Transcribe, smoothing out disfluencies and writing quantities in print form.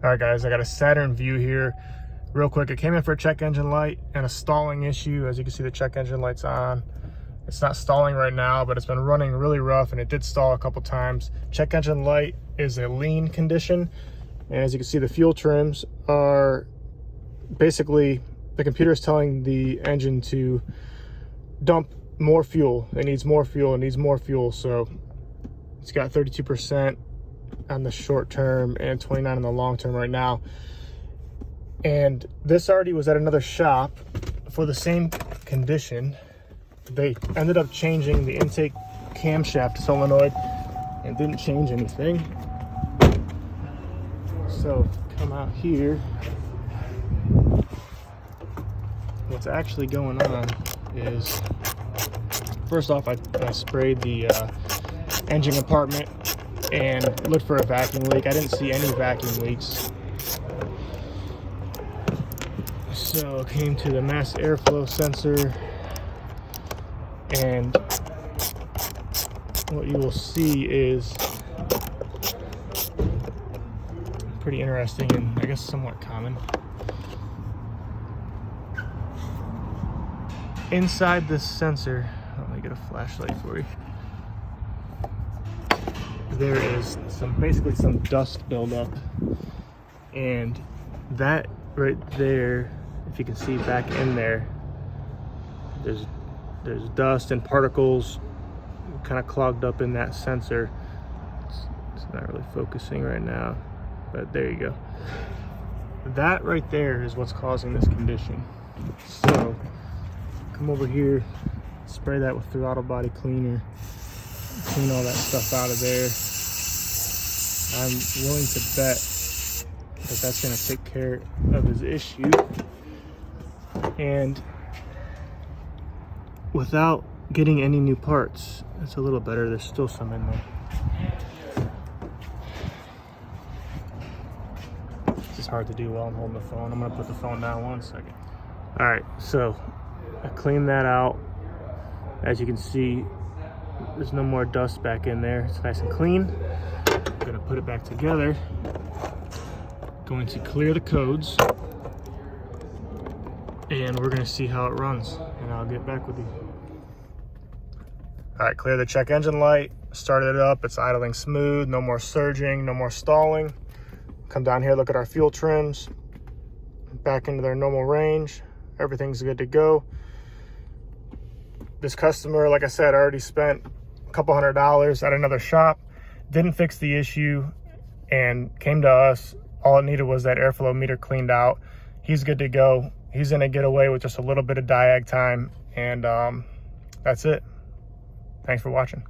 All right, guys, I got a Saturn Vue here. Real quick, it came in for a check engine light and a stalling issue. As you can see, the check engine light's on. It's not stalling right now, but it's been running really rough, and it did stall a couple times. Check engine light is a lean condition, and as you can see, the fuel trims are basically, the computer is telling the engine to dump more fuel. It needs more fuel, it needs more fuel. So it's got 32% on the short term and 29 on the long term right now. And this already was at another shop for the same condition. They ended up changing the intake camshaft solenoid and didn't change anything. So come out here, what's actually going on is, first off, I sprayed the engine compartment and looked for a vacuum leak. I didn't see any vacuum leaks. So came to the mass airflow sensor, and what you will see is pretty interesting and I guess somewhat common. Inside this sensor, let me get a flashlight for you. There is basically some dust buildup, and that right there, if you can see back in there, there's dust and particles kind of clogged up in that sensor. It's not really focusing right now, but there you go. That right there is what's causing this condition. So come over here, spray that with throttle body cleaner, clean all that stuff out of there. I'm willing to bet that that's going to take care of his issue. And without getting any new parts, it's a little better. There's still some in there. This is hard to do while I'm holding the phone. I'm going to put the phone down 1 second. All right, so I cleaned that out. As you can see, there's no more dust back in there. It's nice and clean. I'm gonna put it back together. Going to clear the codes, and we're gonna see how it runs, and I'll get back with you. All right, clear the check engine light, started it up, it's idling smooth, no more surging, no more stalling. Come down here, look at our fuel trims, back into their normal range. Everything's good to go. This customer, like I said, already spent a couple $100 at another shop, didn't fix the issue, and came to us. All it needed was that airflow meter cleaned out. He's good to go. He's gonna get away with just a little bit of diag time, and that's it. Thanks for watching.